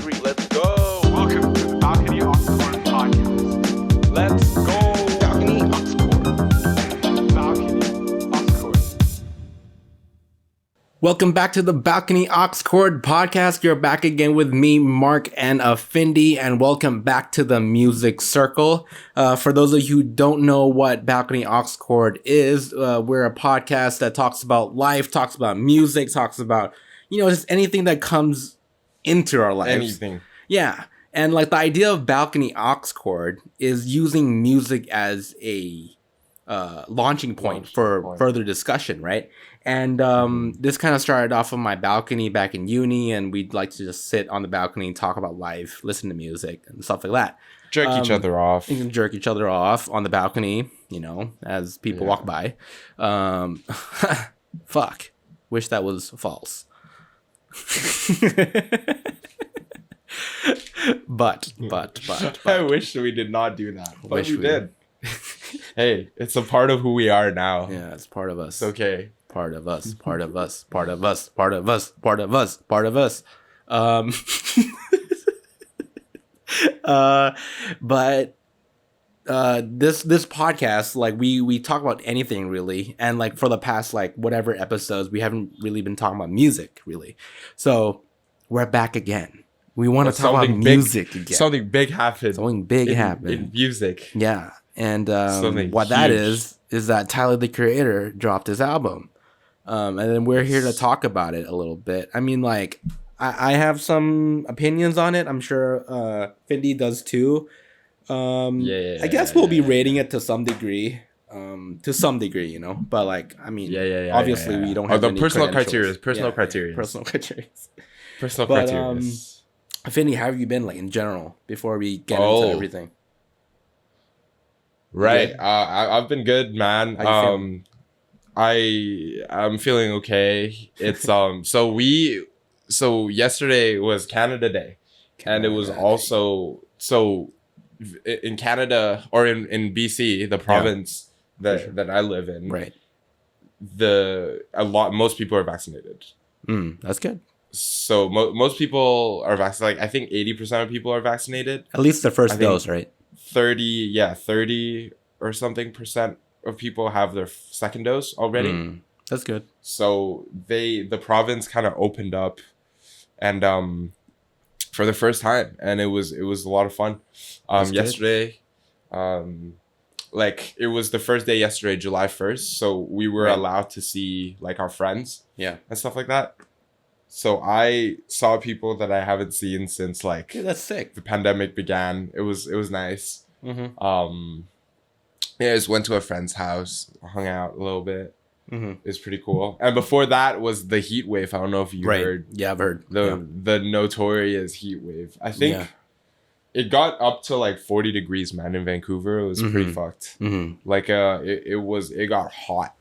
3. Let's go. Welcome to the Balcony AUX Chord podcast. Let's go. Balcony AUX Chord. Balcony AUX Chord. Welcome back to the Balcony AUX Chord podcast. You're back again with me, Mark, and Findy, and welcome back to the Music Circle. For those of you who don't know what Balcony AUX Chord is, we're a podcast that talks about life, talks about music, talks about, just anything that comes into our lives. Anything. Yeah. And like the idea of Balcony AUX Chord is using music as a launching point for further discussion, right? And this kind of started off on my balcony back in uni, and we'd like to just sit on the balcony and talk about life, listen to music and stuff like that. Jerk each other off. You can jerk each other off on the balcony, as people walk by. Fuck. Wish that was false. But. I wish we did not do that. But we did. Hey, it's a part of who we are now. Yeah, it's part of us. It's okay. Part of us, part of us, part of us, part of us, part of us, part of us. But this podcast, like we talk about anything really, and like for the past whatever episodes, we haven't really been talking about music really. So we're back again. We want to talk about music again. Something big happened. Something big happened in music. Yeah, and huge. what that is that Tyler the Creator dropped his album. And then we're here to talk about it a little bit. I mean, I have some opinions on it. I'm sure Findy does too. I guess we'll be rating it to some degree. But obviously we don't have the any personal credentials. criteria. Personal criteria. Personal criteria. Personal But, criteria. Findy, how have you been in general before we get into everything? Right. Good? I've been good, man. How you feeling? I'm feeling okay. It's so yesterday was Canada Day, and it was also in Canada or in BC, the province that I live in. Right. Most people are vaccinated. That's good. So most people are vaccinated. I think 80% of people are vaccinated. At least the first dose, right? 30 or something percent of people have their second dose already. That's good. So the province kind of opened up, and for the first time, and it was a lot of fun. Yesterday, it was the first day yesterday, July 1st. So we were allowed to see our friends, and stuff like that. So I saw people that I haven't seen since that's sick. The pandemic began. It was nice. I just went to a friend's house, hung out a little bit. It was pretty cool. And before that was the heat wave. I don't know if you heard. Yeah, I've heard. The notorious heat wave. I think it got up to 40 degrees, man, in Vancouver. It was pretty fucked. It got hot.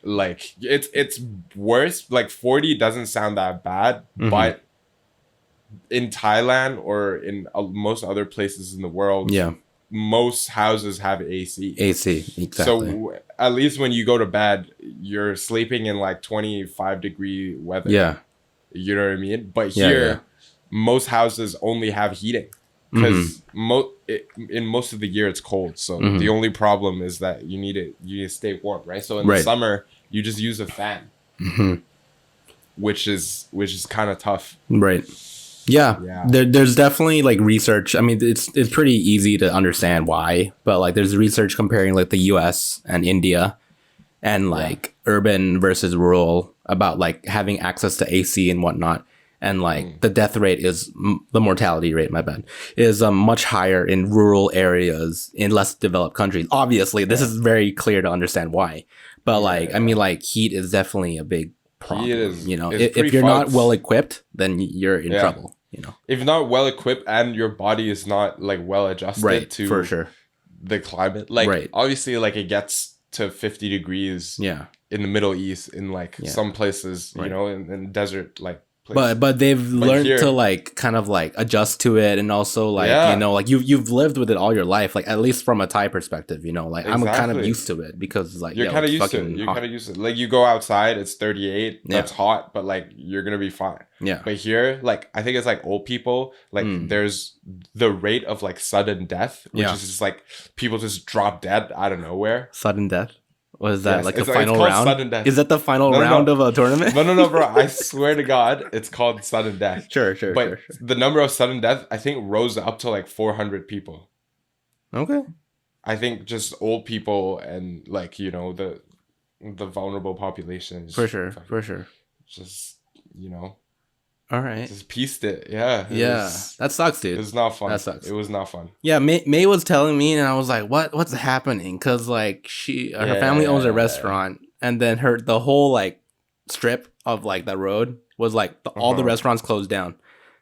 It's worse. 40 doesn't sound that bad, but in Thailand or in most other places in the world, most houses have AC. Exactly. So at least when you go to bed, you're sleeping in 25-degree weather. Yeah. You know what I mean? But here, most houses only have heating because in most of the year it's cold. So the only problem is that you need to stay warm, right? So in the summer, you just use a fan, which is kind of tough. Right. Yeah. There's definitely research. I mean, it's pretty easy to understand why, but there's research comparing the US and India and urban versus rural about having access to AC and whatnot. And the death rate is the mortality rate, my bad, is much higher in rural areas in less developed countries. Obviously, this is very clear to understand why. But heat is definitely a big problem. If you're not well equipped, then you're in trouble. If you're not well equipped and your body is not well adjusted to for sure the climate, obviously it gets to 50 degrees in the Middle East in some places, in desert place. But they've learned here- to like kind of like adjust to it, and also like Yeah. you know, like you've lived with it all your life, like at least from a Thai perspective, you know, like I'm kind of Exactly. used to it because like You're yo, kind of it's used to it. fucking You're hot. kind of used to it. Like you go outside, it's 38. Yeah. That's hot, but like you're gonna be fine. Yeah. But here, like I think it's like old people, like there's the rate of like sudden death, which Yeah. is just like people just drop dead out of nowhere. Sudden death. What is that? Yes, like the it's final called round? sudden death. Is that the final No, no, round no. of a tournament? No, bro. I swear to God, it's called sudden death. Sure. But the number of sudden death, I think, rose up to like 400 people. Okay. I think just old people and like you know the vulnerable populations. For sure. Just you know, All right. just pieced it. Yeah. That sucks, dude. It was not fun. That sucks. It was not fun. Yeah, May was telling me, and I was like, "What's happening?" Because like her family owns a restaurant, and then the whole like strip of like that road was like all the restaurants closed down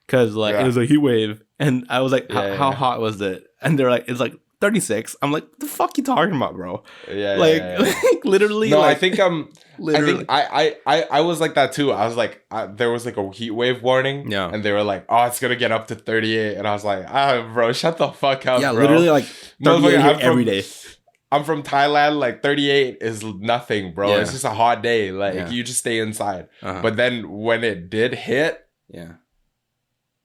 because like it was a heat wave, and I was like, "How hot was it?" And they're like, "It's like 36." I'm like, "The fuck you talking about, bro?" Like literally. No, like, I think literally. I think I was like that too. I was like there was like a heat wave warning. Yeah. And they were like, oh, it's gonna get up to 38, and I was like, bro, shut the fuck up. Yeah, bro. literally like 38 here every day. I'm from Thailand. Like 38 is nothing, bro. Yeah. It's just a hot day. Like Yeah. you just stay inside. Uh-huh. But then when it did hit, Yeah.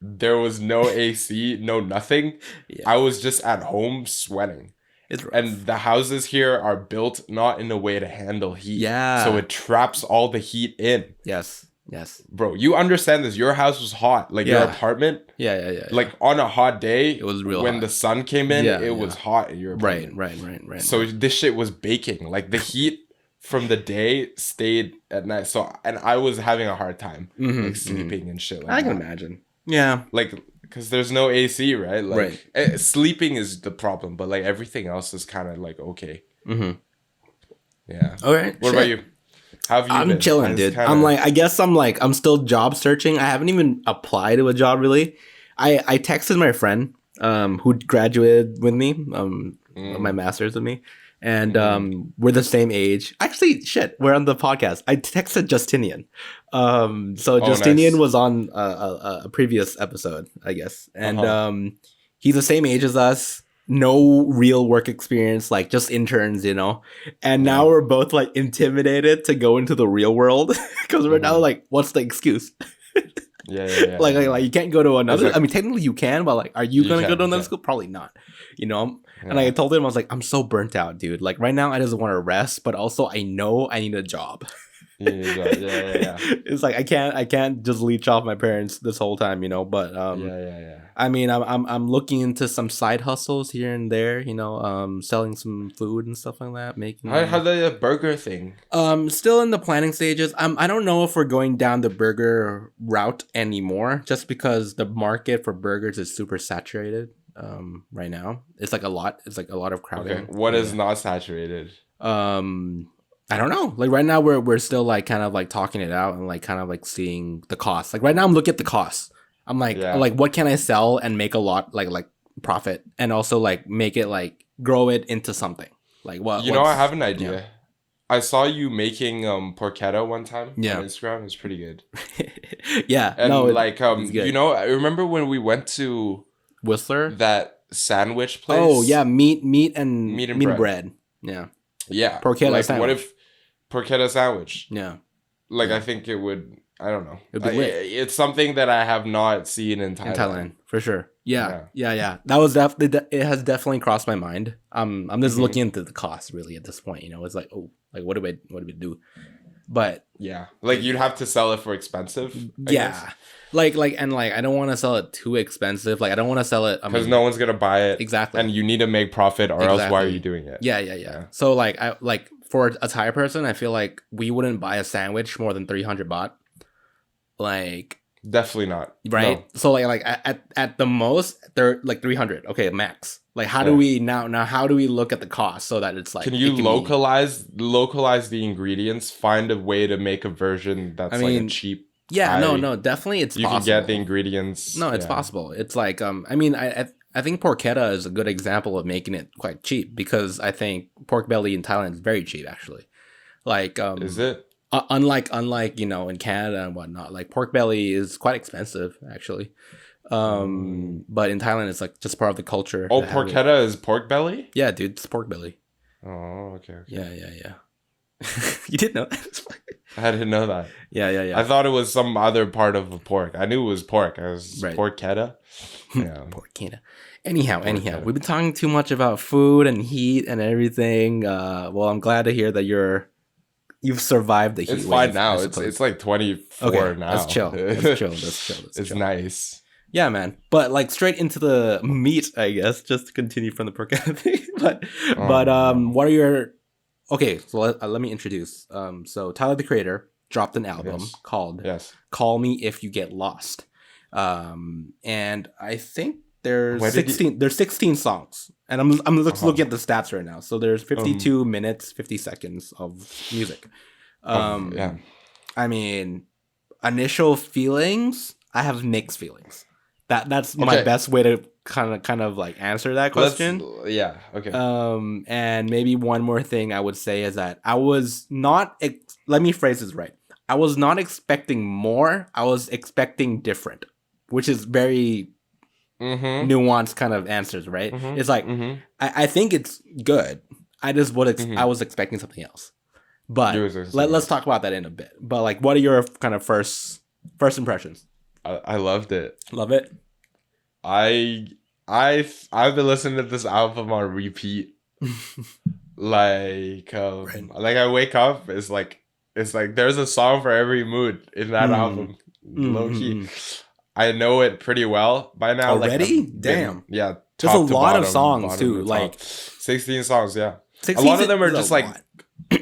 there was no AC, no nothing. Yeah. I was just at home sweating. It's rough. And the houses here are built not in a way to handle heat. Yeah. So it traps all the heat in. Yes. Bro, you understand this. Your house was hot. Like your Yeah. apartment. Yeah. Like on a hot day. It was real when hot. the sun came in, Yeah, it was hot in your Right. apartment. So this shit was baking. Like the heat from the day stayed at night. So, and I was having a hard time like sleeping and shit like I that. can imagine. Yeah. Like, because there's no AC, right? Like, Right. Sleeping is the problem, but like everything else is kind of like okay. Yeah. All right. What about you? How have you been? I'm chilling, dude. I'm still job searching. I haven't even applied to a job really. I texted my friend who graduated with me, my master's with me. And we're the same age. Actually, shit, we're on the podcast. I texted Justinian. So Justinian nice. was on a previous episode, I guess. And he's the same age as us. No real work experience, like just interns, you know. And now we're both like intimidated to go into the real world because we're now like, what's the excuse? Yeah. Like you can't go to another. Like, I mean, technically you can, but like, are you gonna go to another yeah. school? Probably not. You know. And I told him, I was like, I'm so burnt out, dude. Like right now, I just want to rest, but also I know I need a job. Yeah. It's like I can't just leech off my parents this whole time, you know. But Yeah. I mean, I'm looking into some side hustles here and there, you know, selling some food and stuff like that, making. How the burger thing? Still in the planning stages. I don't know if we're going down the burger route anymore, just because the market for burgers is super saturated. Right now, it's like a lot of crowding. Okay. What is not saturated? I don't know. Like right now, we're still like kind of like talking it out and like kind of like seeing the costs. Like right now, I'm looking at the costs. I'm like, what can I sell and make a lot like profit, and also like make it like grow it into something. Like what? I have an idea. Yeah. I saw you making porchetta one time on Yeah. Instagram. It's pretty good. Yeah. And no, like it's good. I remember when we went to Whistler. that sandwich place. Oh yeah, meat and bread. Yeah. Yeah. Porchetta like, sandwich. What if porchetta sandwich? Yeah. Like I think it would. I don't know. It'd be lit. It's something that I have not seen in Thailand. In Thailand, for sure. Yeah. That was definitely. It has definitely crossed my mind. I'm just looking into the cost really at this point. You know, it's like, oh, like what do we do? But yeah, like you'd have to sell it for expensive. I guess. like I don't want to sell it too expensive. Like I don't want to sell it because no one's gonna buy it. Exactly. And you need to make profit, or else why are you doing it? Yeah. So like for a Thai person, I feel like we wouldn't buy a sandwich more than 300 baht. Like definitely not, right? No. So like at the most they're like 300. Okay, max. Like how do we now how do we look at the cost so that it's like can you localize the ingredients, find a way to make a version that's like a cheap no, definitely it's possible. You can get the ingredients. No, it's possible. It's like I mean I think porchetta is a good example of making it quite cheap because I think pork belly in Thailand is very cheap actually. Like is it? unlike in Canada and whatnot, like pork belly is quite expensive actually. But in Thailand it's like just part of the culture. Oh, porchetta is pork belly? Yeah, dude, it's pork belly. Oh, okay. Yeah. You didn't know that? I didn't know that. Yeah. I thought it was some other part of a pork. I knew it was pork. I was right. Porchetta. Yeah. Porchetta. Anyhow, we've been talking too much about food and heat and everything. Well, I'm glad to hear that you've survived the heat. It's fine now. It's like 24 now. Let's chill. It's nice. Yeah, man. But like straight into the meat, I guess, just to continue from the porchetta thing. But what are your... Okay, so let me introduce. So Tyler, the Creator, dropped an album called Call Me If You Get Lost. And I think there's 16 songs. And I'm looking at the stats right now. So there's 52 minutes, 50 seconds of music. I mean, initial feelings, I have mixed feelings. That's my best way to kind of like answer that question. Okay. And maybe one more thing I would say is that I was not let me phrase this right. I was not expecting more. I was expecting different, which is very nuanced kind of answers, right? It's like I think it's good. I just I was expecting something else. But let's talk about that in a bit. But like, what are your kind of first impressions? I loved it. Love it. I've been listening to this album on repeat. Like I wake up, it's like there's a song for every mood in that album. Low key. I know it pretty well by now. Already? Damn. Yeah. There's a lot of songs too. Like 16 songs, yeah. A lot of them are just like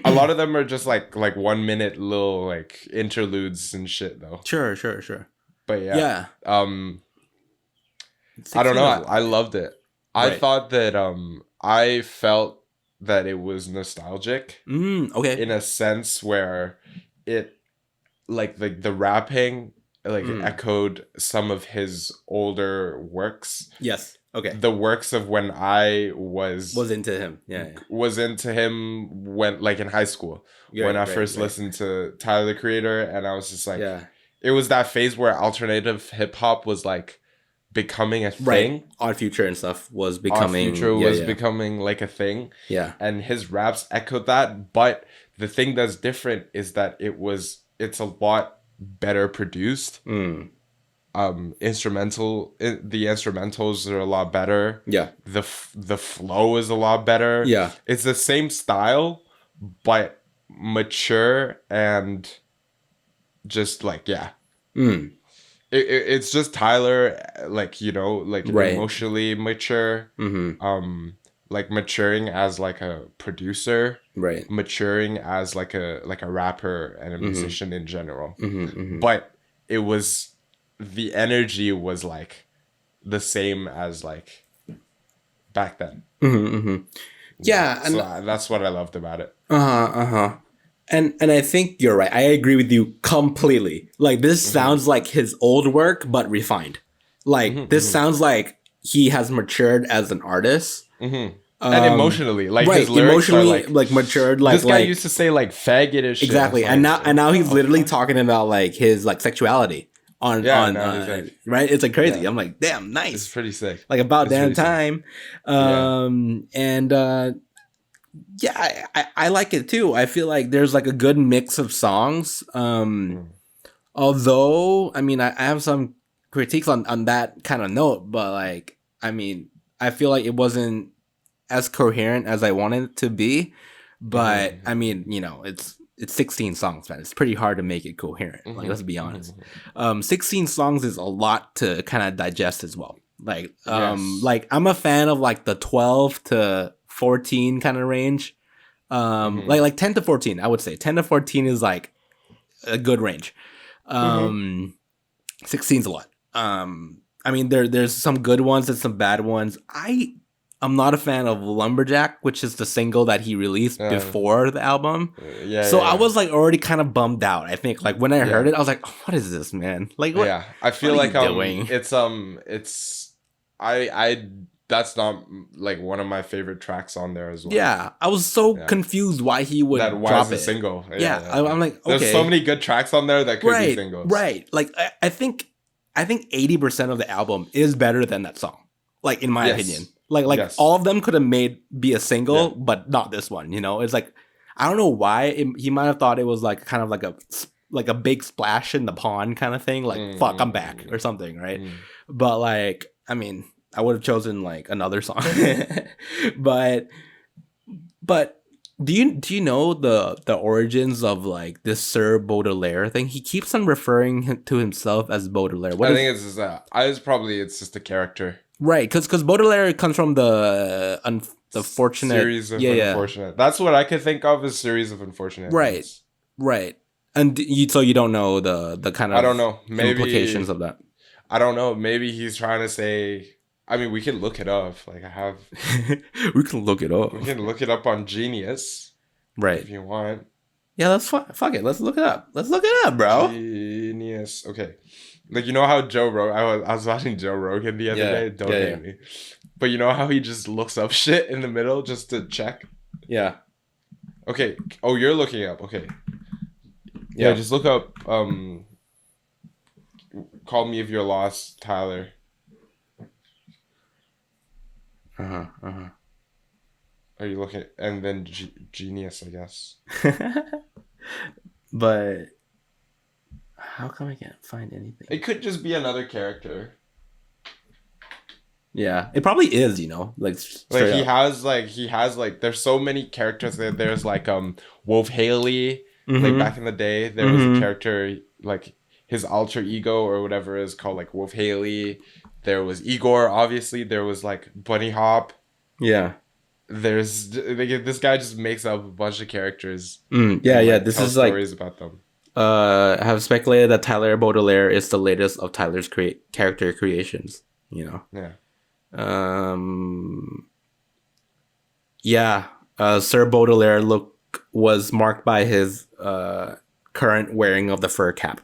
a lot of them are just like 1 minute little like interludes and shit though. Sure. But yeah. I don't know. I loved it. I thought that I felt that it was nostalgic. Okay. In a sense where it like the rapping echoed some of his older works. Yes. Okay. The works of when I was into him. Yeah. Was into him when like in high school. When I first listened to Tyler, the Creator, and I was just like, it was that phase where alternative hip hop was like becoming a thing. Odd Future and stuff was becoming... Odd Future was becoming like a thing. Yeah. And his raps echoed that. But the thing that's different is that it's a lot better produced. The instrumentals are a lot better. Yeah. The flow is a lot better. Yeah. It's the same style, but mature and just like, It's just Tyler, like, emotionally mature, like maturing as like a producer, maturing as like a rapper and a musician in general. But the energy was like the same as like back then. Yeah, and so that's what I loved about it. And I think you're right. I agree with you completely. Like, this sounds like his old work, but refined. Like, this sounds like he has matured as an artist. And emotionally. Like, his lyrics emotionally, are like matured. Like, this guy used to say, like, faggot-ish shit. Exactly. And now he's literally talking about, like, his, like, sexuality. Right? It's, like, crazy. I'm like, damn, nice. It's pretty sick. Like, about damn time. Yeah, I like it too. I feel like there's like a good mix of songs. Although, I mean, I have some critiques on that kind of note, but like, I mean, I feel like it wasn't as coherent as I wanted it to be. But I mean, it's 16 songs, man. It's pretty hard to make it coherent. Like, let's be honest. 16 songs is a lot to kind of digest as well. Like, like I'm a fan of like the 12 to 14 kind of range. Like 10 to 14, I would say 10 to 14 is like a good range. 16 is a lot. I mean, there's some good ones and some bad ones. I'm not a fan of Lumberjack, which is the single that he released before the album. I was like already kind of bummed out. I think like when I heard it, I was like, oh, what is this, man? Like, what? I feel like doing? I that's not like one of my favorite tracks on there as well. Yeah, I was so confused why he would why drop is it. a single. I'm like, okay. There's so many good tracks on there that could be singles. Right. Like I think 80% of the album is better than that song. Like in my opinion. Like all of them could have be a single, but not this one, you know? It's like I don't know why he might have thought it was like kind of like a big splash in the pond kind of thing, like fuck, I'm back or something, right? But like, I mean, I would have chosen like another song. but do you know the origins of like this Sir Baudelaire thing? He keeps on referring to himself as Baudelaire. I think it's just it's just a character. Right, because Baudelaire comes from the fortunate series of unfortunate. That's what I could think of as series of unfortunate. Right. And so you don't know the kind of I don't know. Maybe implications of that. I don't know. Maybe he's trying to say. I mean, we can look it up. Like I have. We can look it up. We can look it up on Genius. Right. If you want. Yeah, let's fuck it. Let's look it up. Bro. Genius. Okay. Like, you know how Joe Rogan... I was watching Joe Rogan the other day. Don't hate me. But you know how he just looks up shit in the middle just to check? Yeah. Okay. Oh, you're looking up. Okay. Yeah, just look up... Call Me If You're Lost, Tyler. Are you looking... And then Genius, I guess. But... How come I can't find anything? It could just be another character. Yeah, it probably is, you know, like he has there's so many characters there. There's like Wolf Haley, like back in the day, there was a character like his alter ego or whatever is called like Wolf Haley. There was Igor, obviously. There was like Bunny Hop. Yeah. There's this guy just makes up a bunch of characters. This is like stories about them. Have speculated that Tyler Baudelaire is the latest of Tyler's character creations, you know. Sir Baudelaire was marked by his current wearing of the fur cap.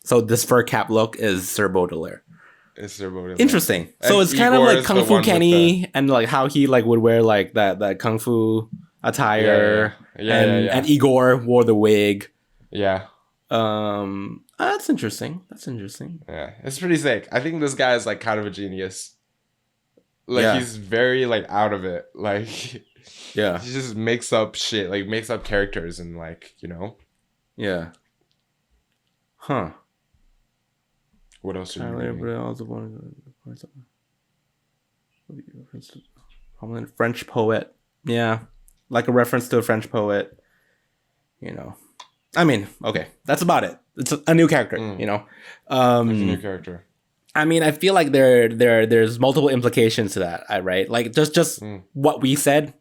So this fur cap look is Sir Baudelaire. Interesting. And so it's kind of like Kung Fu Kenny and like how he like would wear like that Kung Fu attire. And Igor wore the wig. Yeah. That's interesting. Yeah, it's pretty sick. I think this guy is like kind of a genius. Like he's very like out of it. Like he just makes up shit, like makes up characters and like, you know. Yeah. Huh. What else are you reading? French poet. Yeah. Like a reference to a French poet. You know. I mean, okay, that's about it. It's a new character, you know. There's a new character. I mean, I feel like there's multiple implications to that, right? Like just what we said.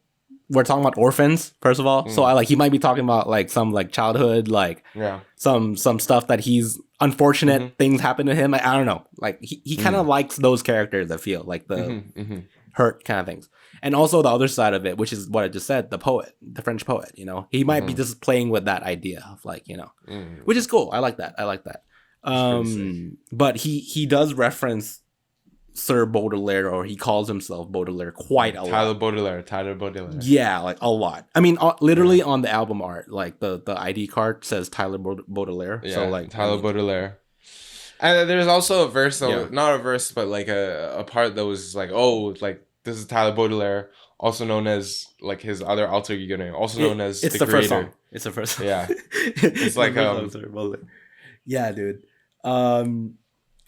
We're talking about Orphans, first of all. So he might be talking about like some like childhood, like some stuff that he's unfortunate things happen to him. I don't know. Like he kind of likes those characters. I feel like the hurt kind of things. And also the other side of it, which is what I just said, the French poet, you know, he might be just playing with that idea of like, you know, which is cool. I like that. But he does reference Sir Baudelaire, or he calls himself Baudelaire quite a lot. Tyler Baudelaire. Yeah, like a lot. I mean, literally on the album art, like the ID card says Tyler Baudelaire. Yeah, so like Tyler Baudelaire. And there's also a verse, not a verse, but like a part that was like, oh, like, this is Tyler Beaudelaire, also known as like his other alter ego name, also known as the creator. First song. It's the first song. Yeah. It's like yeah, dude.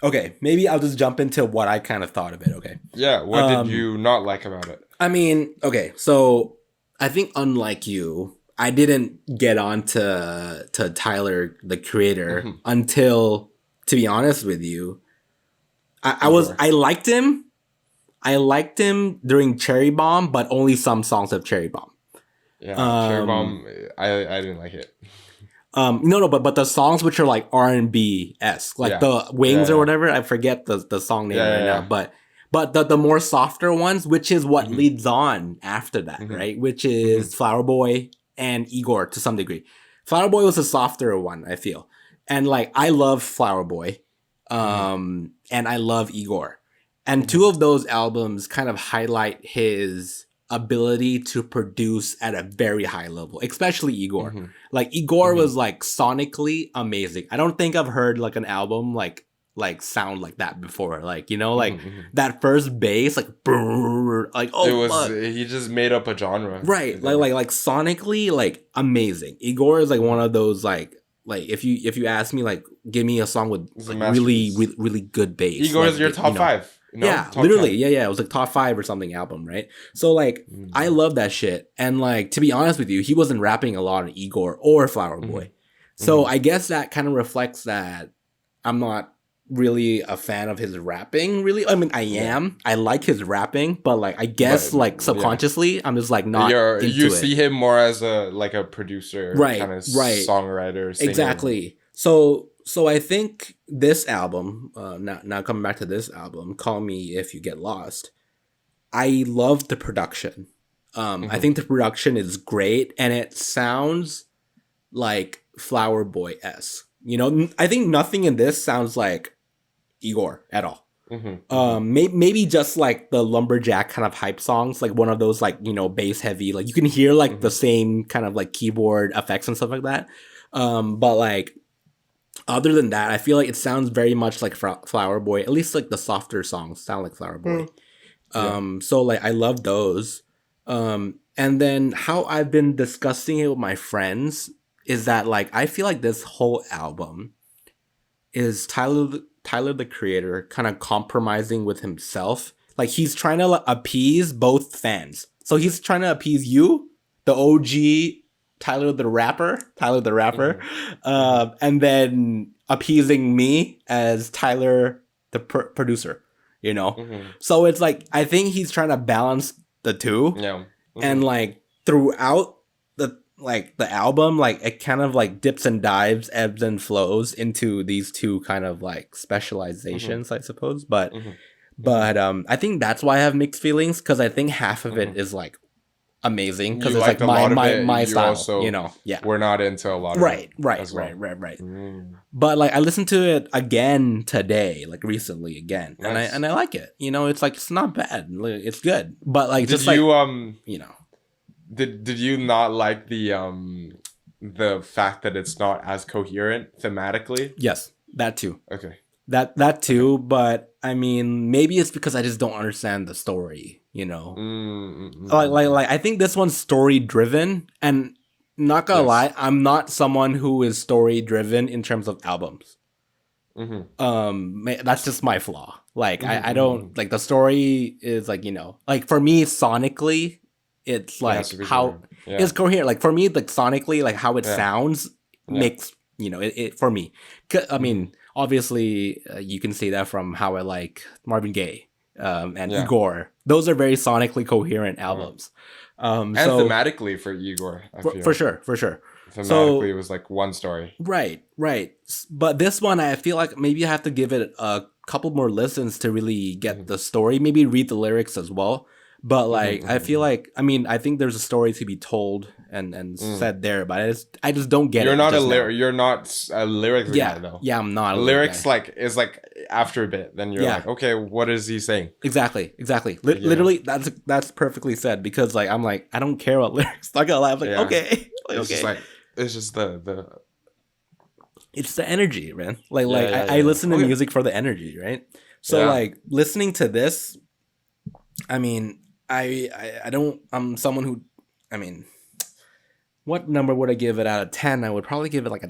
Okay, maybe I'll just jump into what I kind of thought of it, okay? Yeah, what did you not like about it? I mean, okay, so I think unlike you, I didn't get on to Tyler the creator until, to be honest with you, I liked him. I liked him during Cherry Bomb, but only some songs of Cherry Bomb. Yeah, Cherry Bomb, I didn't like it. No, but the songs which are like R&B-esque, like the Wings or whatever, I forget the song name now, but the more softer ones, which is what leads on after that, right? Which is Flower Boy and Igor to some degree. Flower Boy was a softer one, I feel. And like, I love Flower Boy, and I love Igor. And two of those albums kind of highlight his ability to produce at a very high level, especially Igor. Like Igor was like sonically amazing. I don't think I've heard like an album like sound like that before. Like, you know, like that first bass, like brrr, like oh, it was fuck. He just made up a genre, right? Like sonically, like amazing. Igor is like one of those like if you ask me like give me a song with like really good bass. Igor is like, your top 5. You know? Yeah, top literally. 10. Yeah. It was like top 5 or something album, right? So like, I love that shit. And like, to be honest with you, he wasn't rapping a lot on Igor or Flower Boy. So I guess that kind of reflects that I'm not really a fan of his rapping, really. I mean, I am. I like his rapping, but like, I guess like subconsciously, I'm just like not into you see him more as a producer, kind of songwriter, singer. Exactly. So I think this album, now coming back to this album, Call Me If You Get Lost, I love the production. I think the production is great, and it sounds like Flower Boy-esque. You know, I think nothing in this sounds like Igor at all. Maybe just like the lumberjack kind of hype songs, like one of those like, you know, bass heavy, like you can hear like the same kind of like keyboard effects and stuff like that. But like, other than that, I feel like it sounds very much like Flower Boy. At least like the softer songs sound like Flower Boy. So like I love those. And then how I've been discussing it with my friends is that like I feel like this whole album is Tyler the Creator kind of compromising with himself. Like he's trying to appease both fans. So he's trying to appease you, the OG Tyler the rapper, and then appeasing me as Tyler the producer, you know? So it's like, I think he's trying to balance the two. Yeah. And like throughout the album, like it kind of like dips and dives, ebbs and flows into these two kind of like specializations, I suppose. But I think that's why I have mixed feelings, because I think half of it is like amazing, because it's like my style, also, you know. Yeah, we're not into a lot of right. But like I listened to it again today, like recently again, nice. and I like it. You know, it's like it's not bad, it's good. But like, did you know, did you not like the fact that it's not as coherent thematically? Yes, that too. Okay. That too, but I mean, maybe it's because I just don't understand the story, you know. Like I think this one's story driven, and not gonna lie, I'm not someone who is story driven in terms of albums. That's just my flaw. Like I don't like, the story is like, you know, like for me sonically, it's like how it's coherent. Like for me, like sonically, like how it sounds makes, you know, it for me. I mean. Obviously, you can see that from how I like Marvin Gaye and Igor. Those are very sonically coherent albums. And thematically for Igor. For sure. Thematically, it was like one story. Right. But this one, I feel like maybe I have to give it a couple more listens to really get the story. Maybe read the lyrics as well. But like, I feel like, I mean, I think there's a story to be told and said there, but I just don't get it. You're not a lyric guy though. Yeah, I'm not. Lyrics like is like after a bit, then you're like, okay, what is he saying? Exactly. Literally, that's perfectly said, because like I'm like, I don't care about lyrics. Not gonna lie, I'm like, okay, it's just like it's just the. It's the energy, man. I listen to music for the energy, right? So like listening to this, I mean, I don't. I'm someone who, I mean, what number would I give it out of 10? I would probably give it like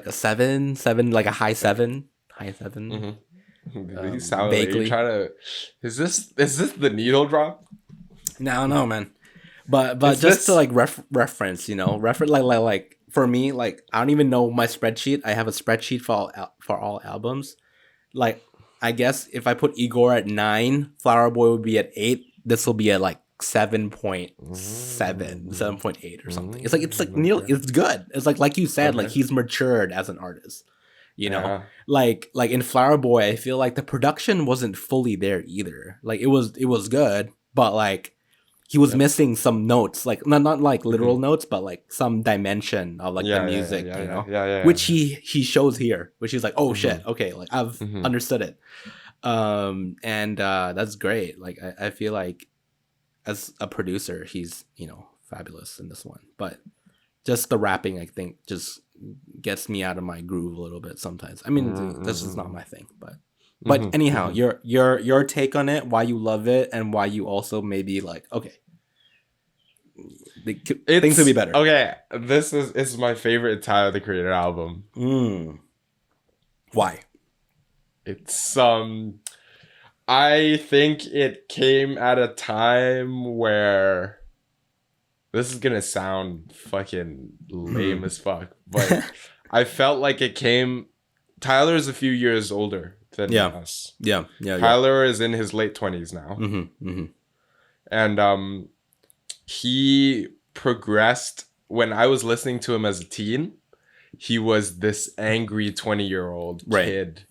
a 7, like a high 7. You sound like you're trying to. Is this the needle drop? No, man. But just to like reference, you know, like for me, like I don't even know my spreadsheet. I have a spreadsheet for all albums. Like I guess if I put Igor at 9, Flower Boy would be at 8. This will be at like 7.7, 7.8 or something. It's like Neil. It's good. It's like you said, like he's matured as an artist. You know, like in Flower Boy, I feel like the production wasn't fully there either. Like it was good, but like he was missing some notes, like not like literal notes, but like some dimension of like the music, you know, which he shows here, which he's like, oh shit, okay, like I've understood it. And that's great. Like I feel like as a producer, he's, you know, fabulous in this one. But just the rapping, I think, just gets me out of my groove a little bit sometimes. I mean, this is not my thing, but anyhow, your take on it, why you love it, and why you also maybe like, okay, things could be better. Okay, this is my favorite Tyler the Creator album. Why? It's I think it came at a time where this is gonna sound fucking lame as fuck, but I felt like it came. Tyler is a few years older than us. Yeah. Tyler is in his late 20s now, and he progressed. When I was listening to him as a teen, he was this angry 20-year-old kid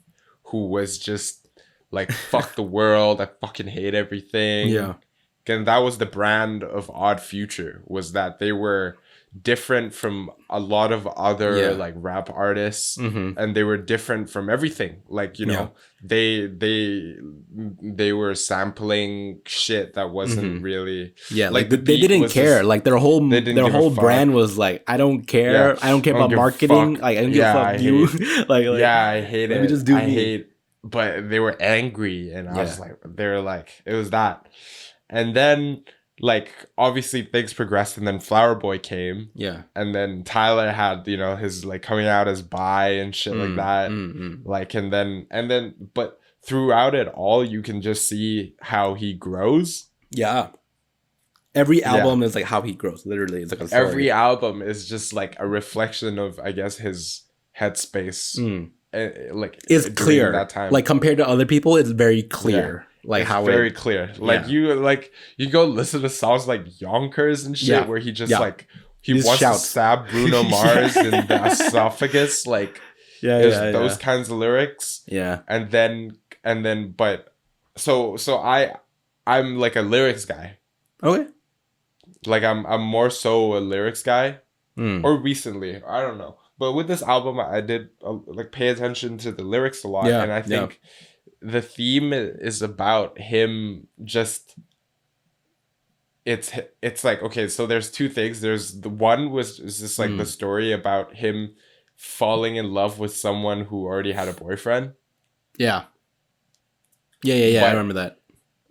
who was just like, fuck the world, I fucking hate everything. Yeah. And that was the brand of Odd Future, was that they were different from a lot of other like rap artists, and they were different from everything. Like, you know, they were sampling shit that wasn't really like they didn't care. Just, like their whole brand was like, I don't care. I don't care about marketing. Like I don't give a fuck you. like I hate it. Let me just do me. But they were angry, and I was like, they're like, it was that. And then, like, obviously things progressed, and then Flower Boy came. Yeah. And then Tyler had, you know, his, like, coming out as bi and shit like that. Like, and then, but throughout it all, you can just see how he grows. Yeah. Every album is, like, how he grows. Literally, it's like a story. Every album is just, like, a reflection of, I guess, his headspace. Like, it's clear. That time. Like, compared to other people, it's very clear. Yeah. Like, it's how very clear. Like you go listen to songs like Yonkers and shit where he just like he wants to stab Bruno Mars in the esophagus. Like those kinds of lyrics. Yeah. And then but so I'm like a lyrics guy. Okay. Like I'm more so a lyrics guy. Or recently, I don't know. But with this album, I did like pay attention to the lyrics a lot, and I think the theme is about him just. It's like, okay, so there's two things. There's the one is just like the story about him falling in love with someone who already had a boyfriend. Yeah. I remember that.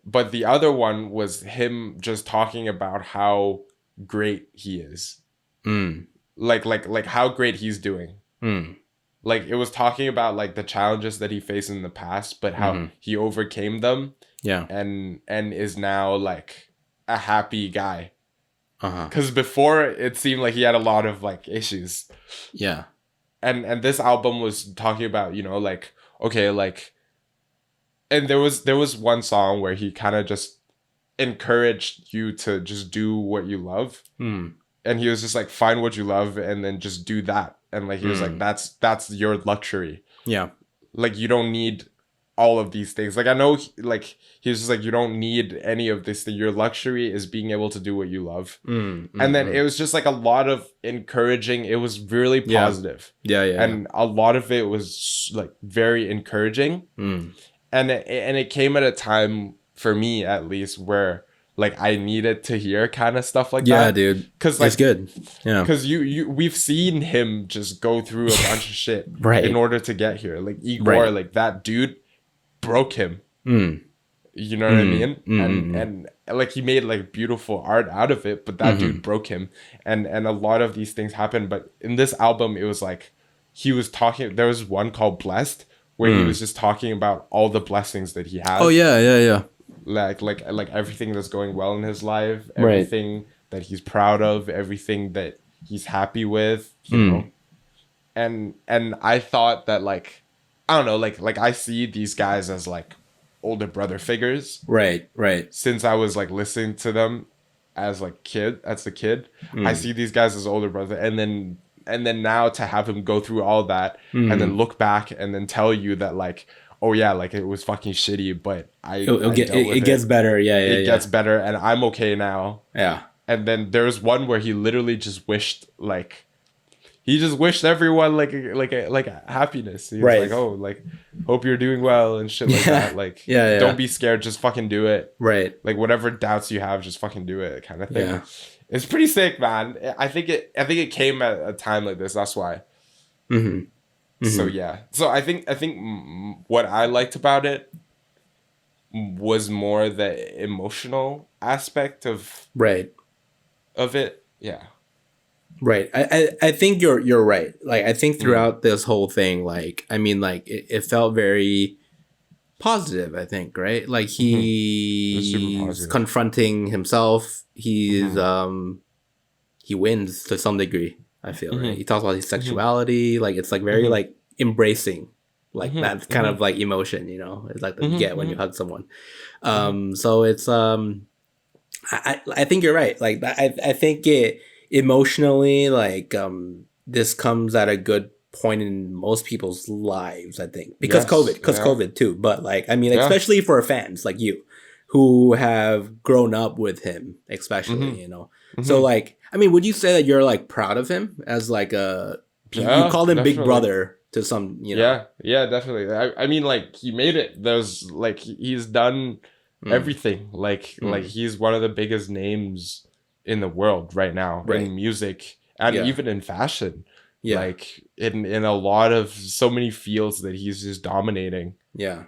But the other one was him just talking about how great he is. Like how great he's doing. Like it was talking about like the challenges that he faced in the past, but how he overcame them. Yeah. And is now like a happy guy. Because before it seemed like he had a lot of like issues. Yeah. And this album was talking about, you know, like, okay, like, and there was one song where he kind of just encouraged you to just do what you love. And he was just like, find what you love and then just do that. And like, he was like, that's your luxury. Yeah. Like, you don't need all of these things. Like, I know, like, he was just like, you don't need any of this thing. Your luxury is being able to do what you love. And then it was just like a lot of encouraging. It was really positive. Yeah. And a lot of it was like very encouraging. And it came at a time, for me at least, where like I needed to hear kind of stuff like that. Yeah, dude. Because like, it's good. Yeah. Because we've seen him just go through a bunch of shit in order to get here. Like Igor, like that dude broke him. You know what I mean? And like he made like beautiful art out of it, but that dude broke him. And a lot of these things happened. But in this album, it was like he was talking. There was one called Blessed, where he was just talking about all the blessings that he had. Oh yeah. Like everything that's going well in his life, everything that he's proud of, everything that he's happy with, you know. And I thought that, like, I don't know, like I see these guys as like older brother figures. Right. Since I was like listening to them as a kid, I see these guys as older brother, and then now to have him go through all that and then look back and then tell you that like, oh yeah, like it was fucking shitty, but it gets better. It gets better, and I'm okay now. Yeah. And then there's one where he literally just wished, like, he just wished everyone like a happiness. He was Right. like, oh, like hope you're doing well and shit like that. Like, don't be scared, just fucking do it. Right. Like whatever doubts you have, just fucking do it, kind of thing. Yeah. It's pretty sick, man. I think it came at a time like this. That's why. So yeah. So I think what I liked about it was more the emotional aspect of it. Yeah. Right. I think you're right. Like I think throughout this whole thing, like I mean, like it felt very positive, I think, right? Like he's confronting himself. He's he wins to some degree, I feel, right? He talks about his sexuality, like it's like very like embracing like that kind of like emotion, you know, it's like that you get when you hug someone. So it's I think you're right. Like I think it emotionally, like this comes at a good point in most people's lives, I think, because COVID too. But like, I mean, especially for fans like you who have grown up with him, especially, you know. So like, I mean, would you say that you're like proud of him as like a you called him Big Brother to some, you know? Yeah, definitely. I mean, like he made it. There's like he's done everything. Like he's one of the biggest names in the world right now in music and even in fashion. Like in a lot of so many fields that he's just dominating. Yeah.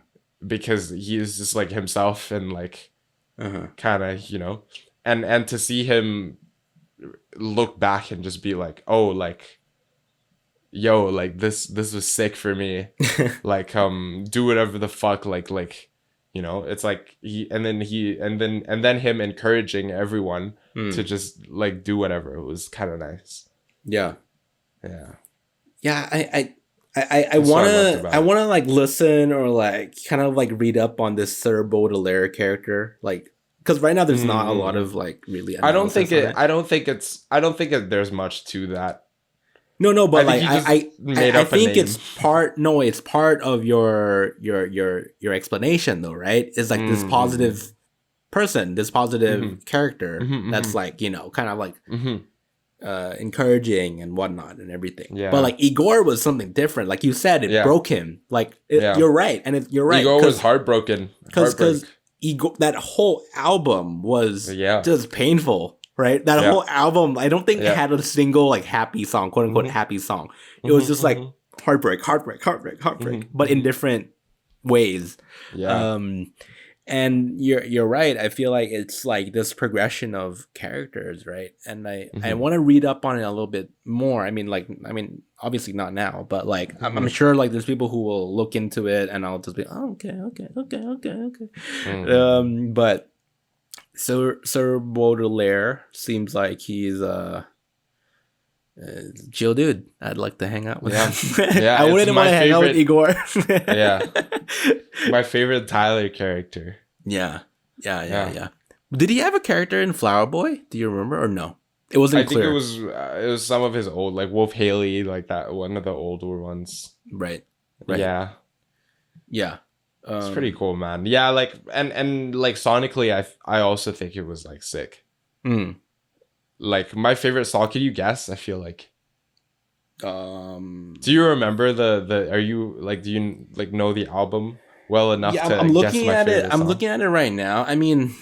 Because he's just like himself and like kind of, you know, and to see him look back and just be like, oh, like, yo, like this was sick for me. Like do whatever the fuck, like you know, it's like and then him encouraging everyone to just like do whatever. It was kind of nice. Yeah. I wanna like listen or like kind of like read up on this Sir Baudelaire character, like because right now there's not a lot of like really. I don't think there's much to that. No, but like I think it's part. No, it's part of your explanation though, right? It's like this positive person, this positive character that's like, you know, kind of like encouraging and whatnot and everything. Yeah. But like Igor was something different. Like you said, it broke him. Like you're right, and you're right. Igor was heartbroken. Because Igor, that whole album was just painful. Right, that whole album, I don't think it had a single like happy song, quote unquote happy song. It was just like heartbreak, but in different ways. Yeah. And you're right. I feel like it's like this progression of characters, right? And I want to read up on it a little bit more. I mean, obviously not now, but like I'm sure like there's people who will look into it, and I'll just be, oh, okay. But Sir Baudelaire seems like he's a chill dude. I'd like to hang out with him. Yeah, I wouldn't want to hang out with Igor. My favorite Tyler character. Yeah. Did he have a character in Flower Boy? Do you remember or no? It wasn't clear. I think it was some of his old, like Wolf Haley, like that one of the older ones. Right. Yeah. It's pretty cool, man. Yeah, like and like sonically, I also think it was like sick. Like my favorite song. Can you guess? I feel like. Do you remember the? Are you like? Do you like know the album well enough? Yeah, I'm looking at it. I'm looking at it right now. I mean,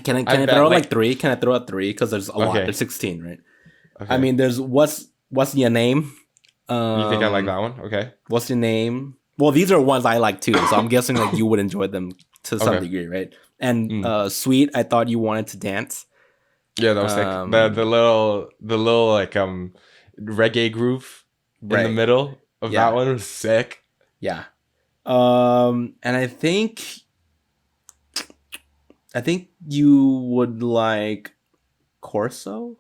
can I throw out like 3? Can I throw out 3? Because there's a lot. There's 16, right? Okay. I mean, there's what's your name? You think I like that one? Okay. What's your name? Well, these are ones I like too, so I'm guessing like you would enjoy them to some degree, right? And Sweet, I thought you wanted to dance. Yeah, that was sick. The little like reggae groove in the middle of that one was sick. Yeah. And I think you would like Corso.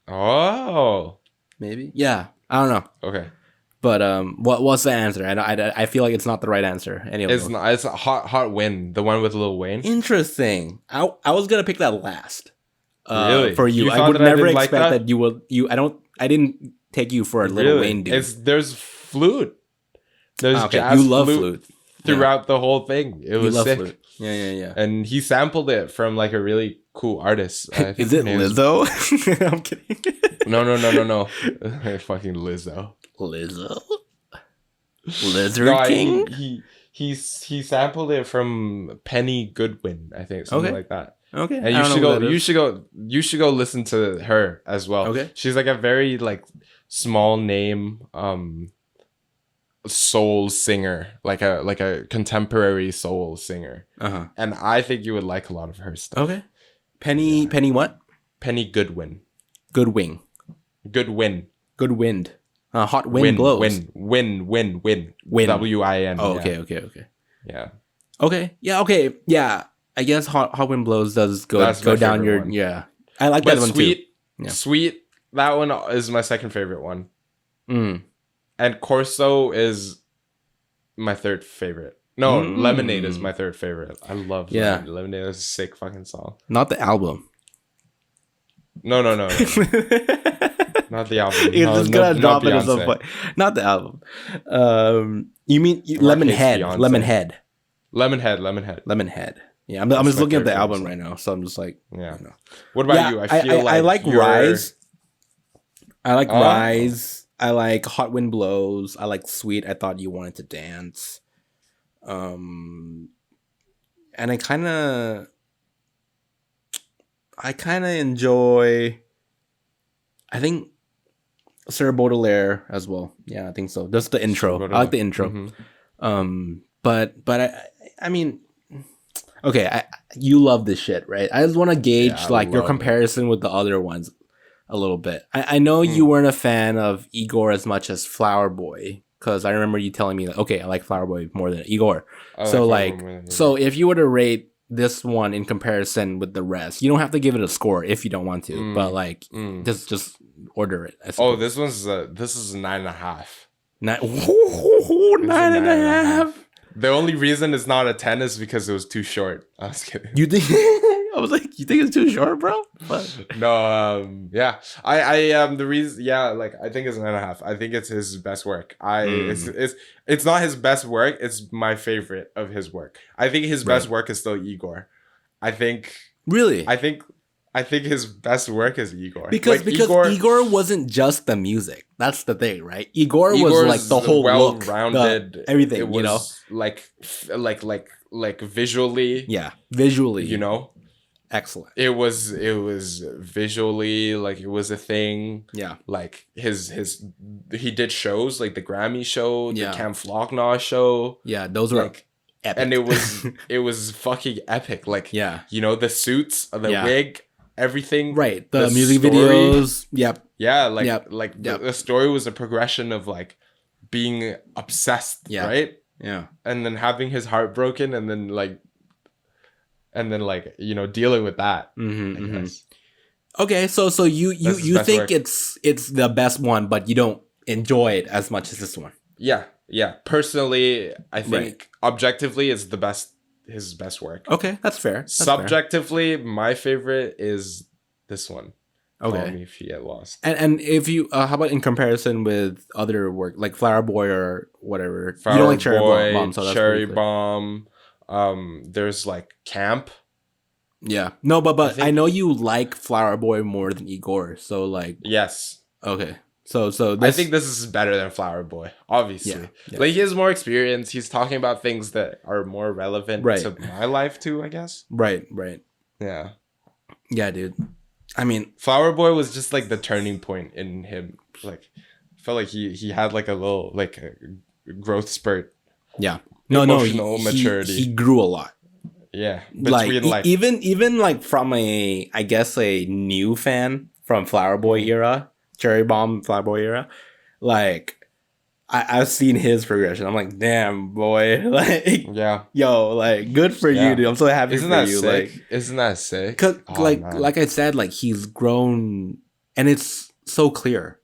Oh, maybe. Yeah, I don't know. Okay. But what's the answer? I feel like it's not the right answer. It's not. It's a Hot Wind, the one with Lil Wayne. Interesting. I was gonna pick that last. Really? For you, I would never expect that you will. I didn't take you for a Lil Wayne dude. There's flute. There's jazz. You love flute throughout the whole thing. It was sick. Flute. Yeah. And he sampled it from like a really cool artist. Is it Lizzo? I'm kidding. No. Fucking Lizzo. Lizzo? Lizard No, King? he sampled it from Penny Goodwin, I think, something like that. Okay. And you should go listen to her as well. Okay. She's like a very like small name soul singer, like a contemporary soul singer. And I think you would like a lot of her stuff. Okay. Penny what? Penny Goodwin. Goodwin. Goodwin. Good wind. Hot wind blows. Win. Win. WIN. Oh, yeah. okay. Yeah. Okay. Yeah, okay. Yeah. I guess hot wind blows does go down your one. Yeah. I like that one too. Yeah. Sweet, that one is my second favorite one. Mm. And Corso is my third favorite. No, Lemonade is my third favorite. I love Lemonade. Lemonade is a sick fucking song. Not the album. No. Not the album. You're just gonna drop it at some point. Not the album. You mean Lemonhead? Lemonhead. Yeah, I'm just looking at the album right now, so I'm just like, yeah. What about you? I like Rise. I like Rise. I like Hot Wind Blows. I like Sweet. I Thought You Wanted to Dance. And I kind of enjoy. I think Sir Baudelaire as well. Yeah, I think so. Just the intro. I like the intro. But I mean, okay, you love this shit, right? I just want to gauge your comparison with the other ones a little bit. I know you weren't a fan of Igor as much as Flower Boy, because I remember you telling me like, okay, I like Flower Boy more than Igor. So if you were to rate this one in comparison with the rest, you don't have to give it a score if you don't want to, but like just order it. This is a 9.5. 9.5. The only reason it's not a 10 is because it was too short. I was kidding. You think? I was like, you think it's too short, bro? But no, yeah. I the reason, yeah, like I think it's 9.5. I think it's his best work. It's not his best work. It's my favorite of his work. I think his best work is still Igor. I think his best work is Igor. Because Igor wasn't just the music. That's the thing, right? Igor was like the whole well-rounded, everything. It was, like visually. Yeah, visually. You know, excellent. It was visually like it was a thing. Yeah, like he did shows like the Grammy show, the Cam Flognaw show. Yeah, those were like epic. And it was fucking epic. Like you know, the suits, the wig. Everything, right? The music videos, the story was a progression of like being obsessed, right? Yeah, and then having his heart broken, and then you know dealing with that. I guess. Okay, so you think work. it's the best one, but you don't enjoy it as much as this one. Yeah. Personally, I think objectively, it's the best. His best work. Okay, that's fair. Subjectively, my favorite is this one. Okay. Call Me If You Get Lost. And if you, how about in comparison with other work like Flower Boy or whatever? Flower you don't like Cherry Boy, Bomb, so that's Cherry Bomb. There's like Camp. Yeah. No, but I know you like Flower Boy more than Igor. So like. Yes. Okay. So I think this is better than Flower Boy, obviously. Yeah. Like he has more experience. He's talking about things that are more relevant to my life too, I guess. Right. Yeah. Yeah, dude. I mean, Flower Boy was just like the turning point in him. Like, I felt like he had like a little like a growth spurt. Yeah. Emotional maturity. He grew a lot. Yeah. Even like from a new fan from Flower Boy era. Cherry Bomb, Flower Boy era, like I've seen his progression. I'm like, damn boy, like yo, like good for you, dude. I'm so happy for you. Sick? Like, isn't that sick? Cause like I said, like he's grown, and it's so clear.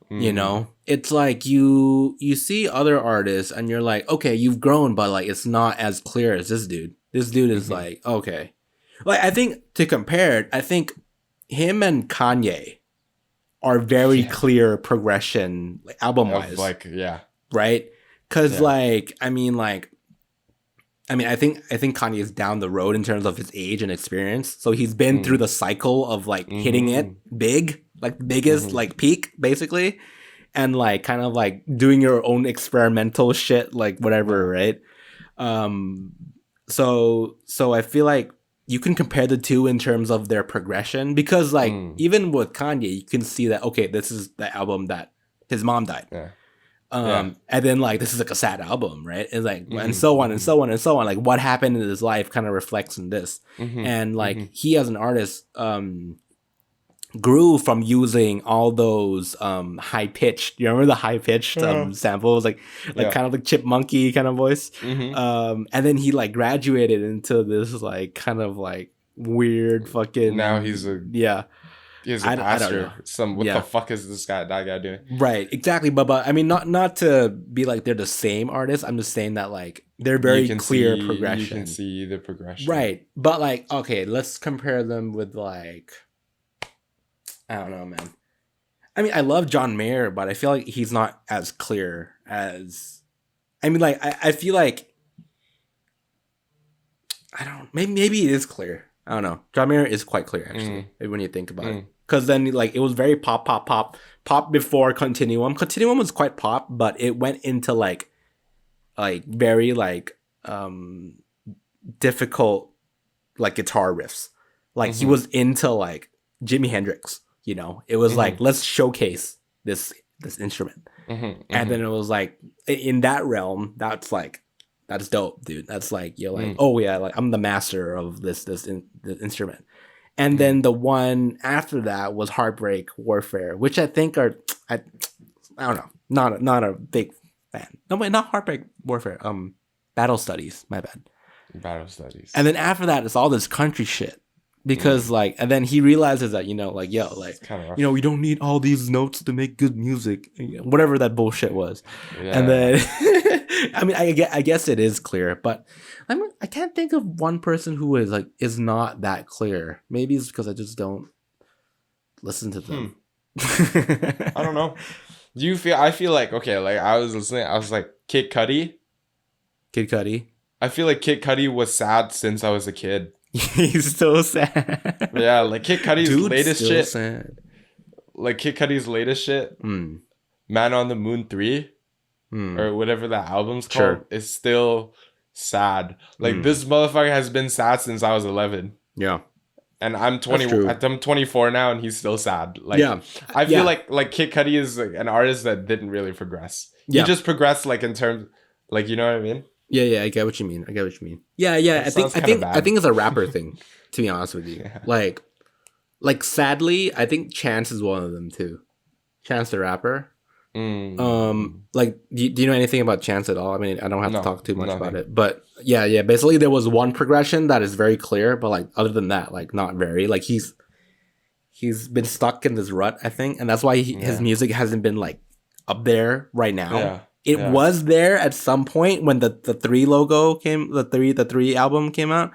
You know, it's like you see other artists, and you're like, okay, you've grown, but like it's not as clear as this dude. This dude is like, okay, like I think to compare it, I think him and Kanye are very clear progression, like album wise, right? Because I think Kanye is down the road in terms of his age and experience, so he's been through the cycle of like hitting it big, like the biggest like peak basically, and like kind of like doing your own experimental shit, like whatever, right? So I feel like you can compare the two in terms of their progression, because like even with Kanye, you can see that okay, this is the album that his mom died. And then like this is like a sad album, right? It's like and so on and so on and so on. Like what happened in his life kind of reflects in this. And like he as an artist grew from using all those high pitched. You remember the high pitched samples, like kind of like chipmunky kind of voice. And then he like graduated into this like kind of like weird fucking. Now he's a He's a pastor. What the fuck is that guy doing? Right, exactly. But I mean, not to be like they're the same artist. I'm just saying that like they're very clear progression. You can see the progression. Right, but like okay, let's compare them with like I don't know, man. I mean, I love John Mayer, but I feel like he's not as clear as. I mean, like I feel like I don't. Maybe it is clear. I don't know. John Mayer is quite clear actually when you think about it. Because then like it was very pop before Continuum. Continuum was quite pop, but it went into like very like difficult like guitar riffs. Like he was into like Jimi Hendrix. You know, it was like let's showcase this instrument, and then it was like in that realm. That's dope, dude. That's like you're like oh yeah, like I'm the master of this instrument. And then the one after that was Heartbreak Warfare, which I think I don't know, not a big fan. No, wait, not Heartbreak Warfare. Battle Studies. My bad. Battle Studies. And then after that, it's all this country shit. Because like, and then he realizes that, you know, like, yo, like, you know, we don't need all these notes to make good music, whatever that bullshit was. Yeah. And then, I mean, I guess it is clear, but I can't think of one person who is not that clear. Maybe it's because I just don't listen to them. I don't know. I feel like, okay, like I was listening, I was like, Kid Cudi. I feel like Kid Cudi was sad since I was a kid. He's so sad. Yeah, like Kid Cudi's latest still shit. Sad. Like Kid Cudi's latest shit. Man on the Moon 3 or whatever that album's called is still sad. Like this motherfucker has been sad since I was 11. Yeah. And I'm 20. I'm 24 now, and he's still sad. Like, yeah, I feel like Kid Cudi is like an artist that didn't really progress. He just progressed like in terms, like, you know what I mean? Yeah, I get what you mean. Yeah. I think it's a rapper thing, to be honest with you. Yeah. Like sadly, I think Chance is one of them too. Chance the rapper. Like, do you know anything about Chance at all? I mean, I don't have to talk too much about it, but yeah. Basically, there was one progression that is very clear, but like other than that, like not very. Like he's been stuck in this rut, I think, and that's why his music hasn't been like up there right now. Yeah. It was there at some point when the 3 logo came, the 3 album came out.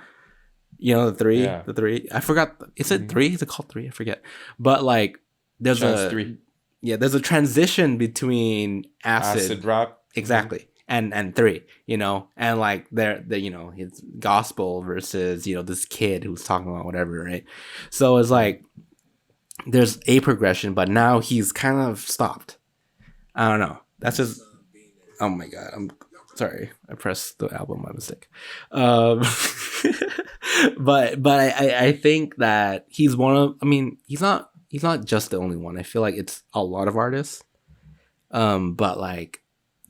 You know, the 3. I forgot. Is it 3? Is it called 3? I forget. But like, there's there's a transition between acid rap, exactly, and 3. You know, and like they're you know, it's gospel versus, you know, this kid who's talking about whatever, right? So it's like there's a progression, but now he's kind of stopped. I don't know. That's just. Oh my god, I'm sorry. I pressed the album by mistake. But I think that he's one of. I mean, he's not just the only one. I feel like it's a lot of artists. But like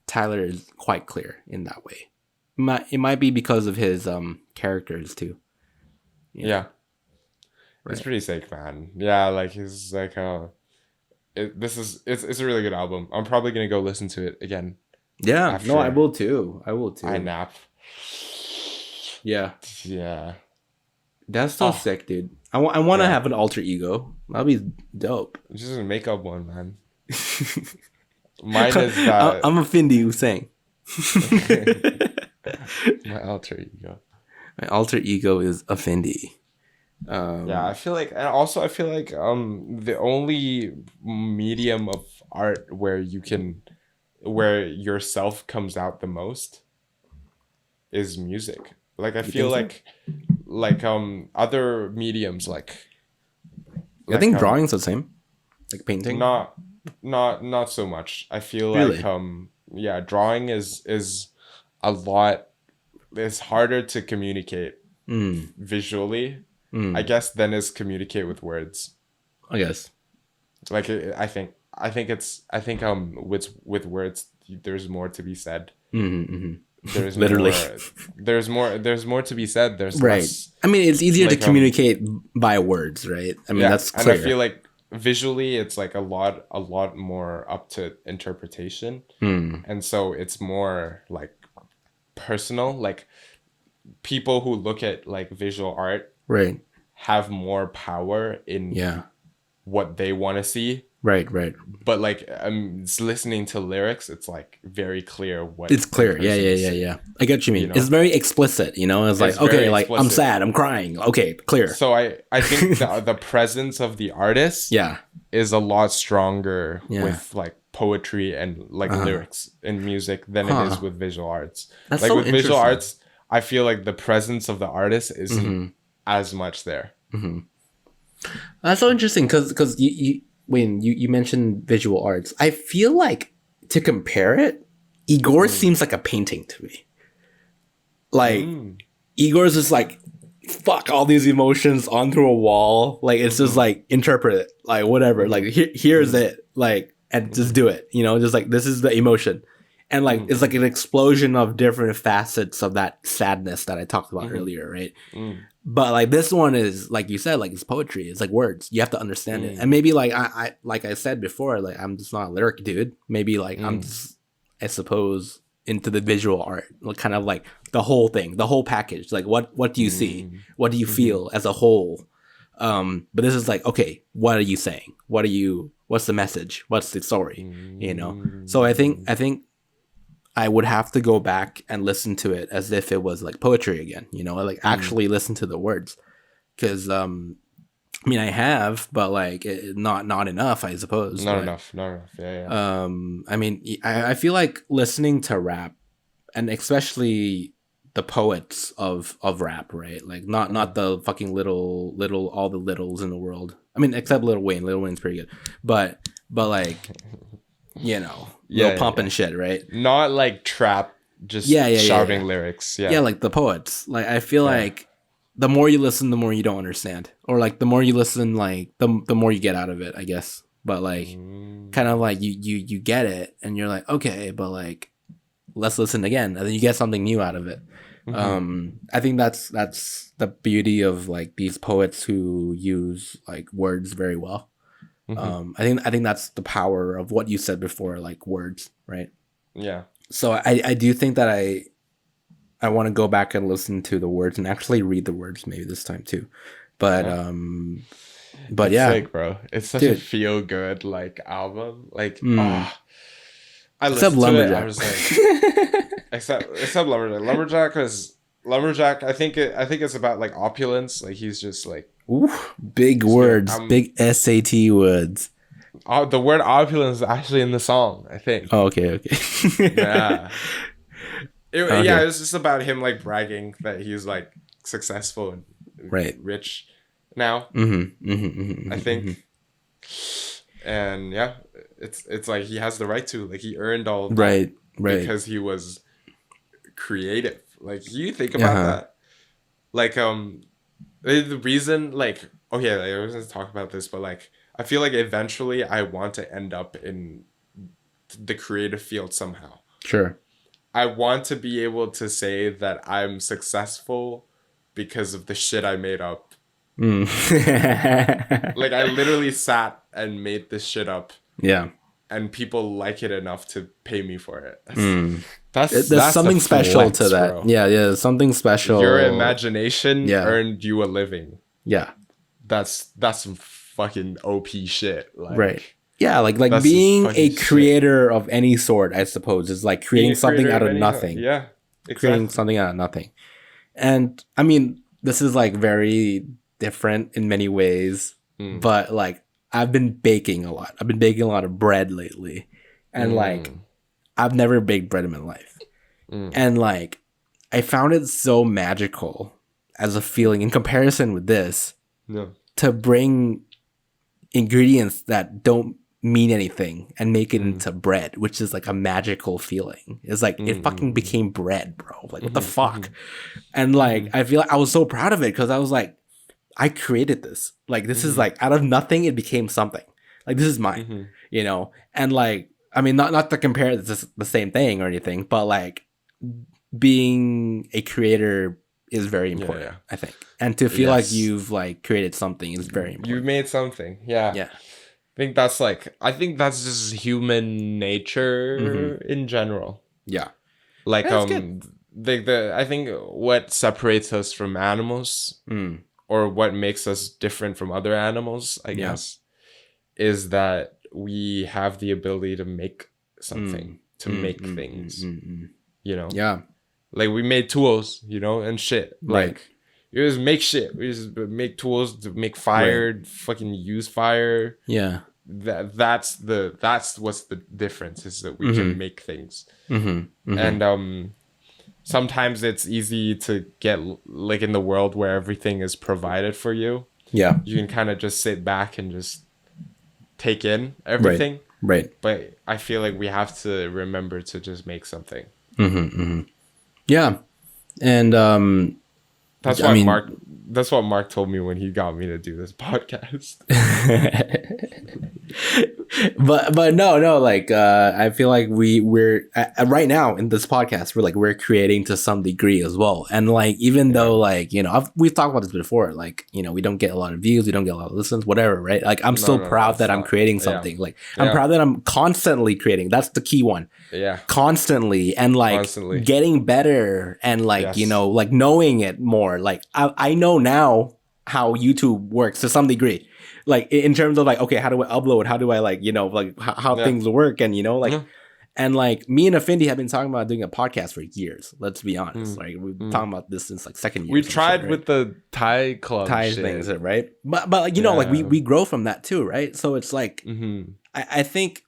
Tyler is quite clear in that way. It might be because of his characters too. Yeah. Right. It's pretty sick, man. Yeah, like he's like it's a really good album. I'm probably gonna go listen to it again. Yeah, no, I will too. I nap. Yeah. That's so sick, dude. I want to have an alter ego. That'll be dope. Just a makeup one, man. Mine is that. I'm a Fendi Hussein. My alter ego. My alter ego is a Fendi. I feel like the only medium of art where yourself comes out the most is music. Like I feel like other mediums like I think drawing's the same. like painting? Not so much. I feel Really? like drawing is a lot. It's harder to communicate visually, I guess, than is communicate with words. I guess. Like I think with words there's more to be said. There's Literally. there's more to be said. There's Right. less, I mean, it's easier to like, communicate by words, right? I mean, that's clear. and I feel like visually it's like a lot more up to interpretation, and so it's more like personal. Like people who look at like visual art Right. have more power in what they want to see. Right. But like listening to lyrics, it's like very clear what It's clear. the person is saying. Yeah. I get what you mean. You know? It's very explicit, you know? It's like, It's very okay, like I'm explicit. sad, I'm crying. Okay, clear. So I think the presence of the artist is a lot stronger with like poetry and like lyrics in music than it is with visual arts. That's like so with visual interesting. arts, I feel like the presence of the artist isn't as much there. That's so interesting because when you mentioned visual arts, I feel like to compare it, Igor seems like a painting to me. Like Igor's just like fuck all these emotions onto a wall. Like it's just like interpret it, like whatever. Like here's it, like and just do it. You know, just like this is the emotion, and like it's like an explosion of different facets of that sadness that I talked about earlier, right? But like this one is like you said, like it's poetry. It's like words. You have to understand it. And maybe like I like I said before, like I'm just not a lyric dude. Maybe like I'm just, I suppose, into the visual art, like kind of like the whole thing, the whole package. Like what do you see? What do you feel as a whole? But this is like, okay, what are you saying? What's the message? What's the story? You know? So I think I would have to go back and listen to it as if it was like poetry again, you know, like actually listen to the words. Cause, I mean, I have, but like not enough, I suppose. Not enough. Yeah. I mean, I feel like listening to rap, and especially the poets of rap, right? Like not the fucking little all the littles in the world. I mean, except Lil Wayne. Lil Wayne's pretty good, but like, you know, Lil Pump and shit, right? Not like trap, just shouting lyrics. Yeah, like the poets. Like I feel like the more you listen, the more you don't understand, or like the more you listen, like the more you get out of it, I guess. But like, kind of like you get it, and you're like, okay, but like, let's listen again, and then you get something new out of it. I think that's the beauty of like these poets who use like words very well. I think that's the power of what you said before, like words, right? Yeah. So I do think that I want to go back and listen to the words and actually read the words maybe this time too. But it's sick, bro. It's such a feel good like album. Like I listened to it. I was like, except Lumberjack. Lumberjack. I think it's about like opulence. Like he's just like. Ooh, big words, big SAT words. The word opulence is actually in the song, I think. Oh, okay. Yeah. Yeah, it was just about him like bragging that he's like successful and rich now. I think. And yeah, it's like he has the right to, like he earned all of that right because he was creative. Like you think about that, like the reason, like, okay, like, I was going to talk about this, but like, I feel like eventually I want to end up in the creative field somehow. Sure. I want to be able to say that I'm successful because of the shit I made up. Like, I literally sat and made this shit up. Yeah. And people like it enough to pay me for it. There's something special to that. Bro. Yeah, something special. Your imagination earned you a living. Yeah. That's some fucking OP shit. Like, right. Yeah, like being a creator of any sort, I suppose, is like creating something out of nothing. Yeah. Exactly. Creating something out of nothing. And I mean, this is like very different in many ways, but like I've been baking a lot. I've been baking a lot of bread lately. And like I've never baked bread in my life. And like I found it so magical as a feeling in comparison with this to bring ingredients that don't mean anything and make it into bread, which is like a magical feeling. It's like it fucking became bread, bro. Like what the fuck? And like I feel like I was so proud of it because I was like, I created this. Like this is like out of nothing, it became something. Like this is mine, you know? And like, I mean, not to compare this the same thing or anything, but like being a creator is very important, I think. And to feel like you've like created something is very important. You made something. Yeah. I think that's just human nature in general. Yeah. Like I think what separates us from animals or what makes us different from other animals, I guess, is that we have the ability to make something, to make things. You know? Yeah. Like we made tools, you know, and shit. Like you just make shit. We just make tools to make fire, fucking use fire. Yeah. That's what's the difference, is that we can make things. And sometimes it's easy to get like in the world where everything is provided for you. Yeah. You can kind of just sit back and just take in everything. Right. But I feel like we have to remember to just make something. Yeah. And that's why that's what Mark told me when he got me to do this podcast. but no, like I feel like we're right now in this podcast we're creating to some degree as well. And like even though like, you know, we've talked about this before, like, you know, we don't get a lot of views, we don't get a lot of listens, whatever, right? Like I'm still proud that I'm creating something. Like I'm proud that I'm constantly creating. That's the key one. Constantly, and like getting better, and like you know, like knowing it more. Like I know now how YouTube works to some degree, like in terms of like, okay, how do I upload, how do I like, you know, like how things work, and you know, like and like me and Afindi have been talking about doing a podcast for years, let's be honest. Like we've been talking about this since like second year. We tried with the Thai club things, right? But like, you know, like we grow from that too, right? So it's like I think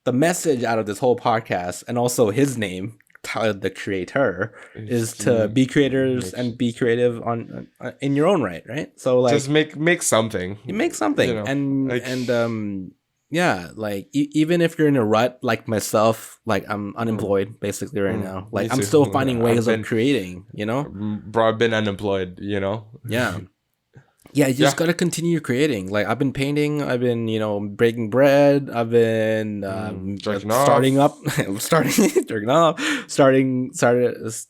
the message out of this whole podcast, and also his name, Tyler the Creator, is to be creators and be creative on in your own right? So like just make something. You make something, you know, and like, yeah, like even if you're in a rut like myself, like I'm unemployed basically right now. Like I'm still finding ways of creating, you know. Bro, I've been unemployed, you know. Yeah, you just gotta continue creating. Like I've been painting, I've been, you know, breaking bread, I've been started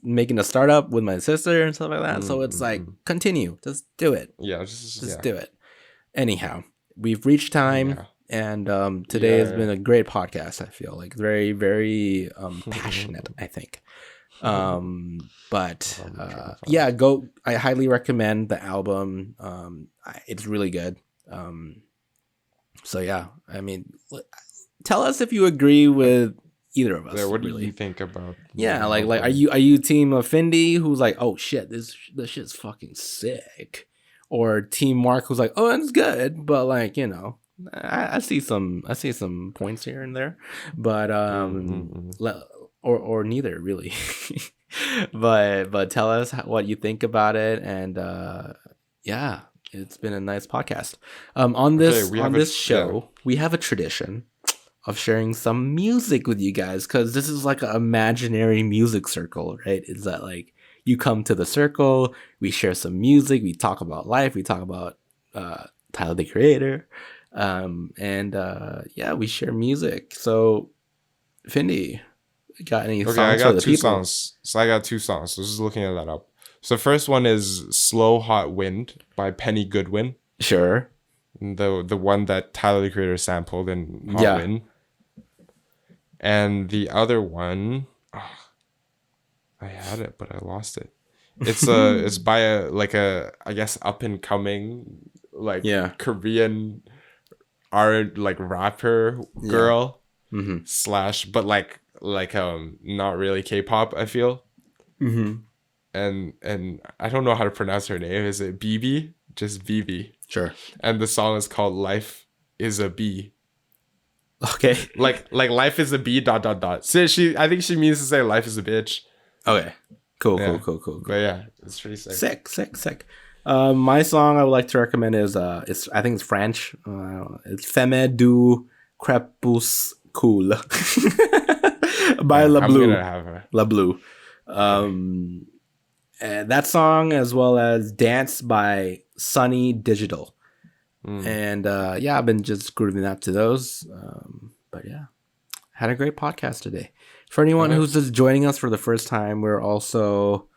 making a startup with my sister and stuff like that. So it's like continue, just do it. Just do it. Anyhow, we've reached time, and today has been a great podcast. I feel like very, very passionate, I think. But go. I highly recommend the album. It's really good. So yeah, I mean, tell us if you agree with either of us. Yeah, what do you think about? Yeah, like are you team Afindi, who's like, oh shit, this shit's fucking sick, or team Mark, who's like, oh, it's good, but like, you know, I see some points here and there, but or neither really. but tell us what you think about it, and yeah, it's been a nice podcast. On this show we have a tradition of sharing some music with you guys, because this is like an imaginary music circle, right? It's that like you come to the circle, we share some music, we talk about life, we talk about Tyler the Creator, and we share music. So Findy, got any songs? I got two songs. So I got two songs. So just looking at that up. So the first one is Slow Hot Wind by Penny Goodwin. Sure. The one that Tyler the Creator sampled in Hot Wind. And the other one, I had it, but I lost it. It's by a I guess up and coming Korean art rapper girl / but like not really K-pop, I feel. And I don't know how to pronounce her name. Is it BIBI? Just BIBI. Sure. And the song is called Life is a Bee. Okay. like life is a bee ... So I think she means to say life is a bitch. Okay. Cool. But yeah, it's pretty sick. Sick. My song I would like to recommend is I think it's French. It's Femme du Crepuscule by LaBlue. LaBlue. And that song, as well as Dance by Sunny Digital. And I've been just grooving out to those. But yeah, had a great podcast today. For anyone who's just joining us for the first time, we're also,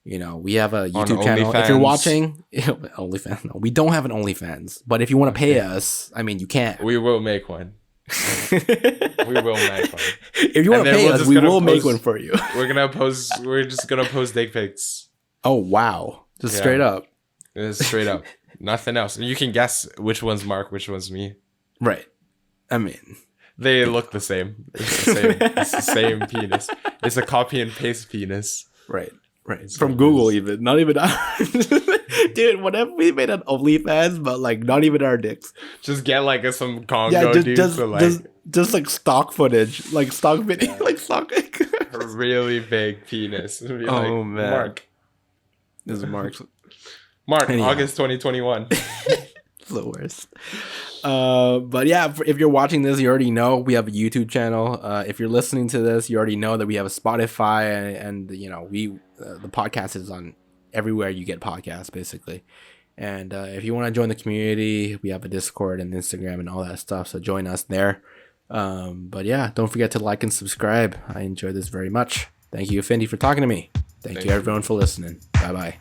we have a YouTube channel. If you're watching, OnlyFans. No, we don't have an OnlyFans. But if you want to pay us, you can. We will make one. We will make one. If you want to pay us, we will make one for you. We're just gonna post dick pics. Oh wow! Just straight up. It's straight up. Nothing else. You can guess which one's Mark, which one's me. Right. They look the same. It's the same. It's the same penis. It's a copy and paste penis. Right. From Google, even. Not even ours. Dude, whatever, we made an OnlyFans, but not even our dicks. Just get some Congo dudes just stock footage, stock video, stock. A really big penis. Oh man, Mark. This is Mark's. Mark, August 2021. It's the worst. But yeah, if you're watching this, you already know we have a YouTube channel. If you're listening to this, you already know that we have a Spotify, and the podcast is on everywhere you get podcasts, basically. And if you want to join the community, we have a Discord and Instagram and all that stuff. So join us there. But yeah, don't forget to like and subscribe. I enjoyed this very much. Thank you, Fendi, for talking to me. Thank you, everyone, for listening. Bye bye.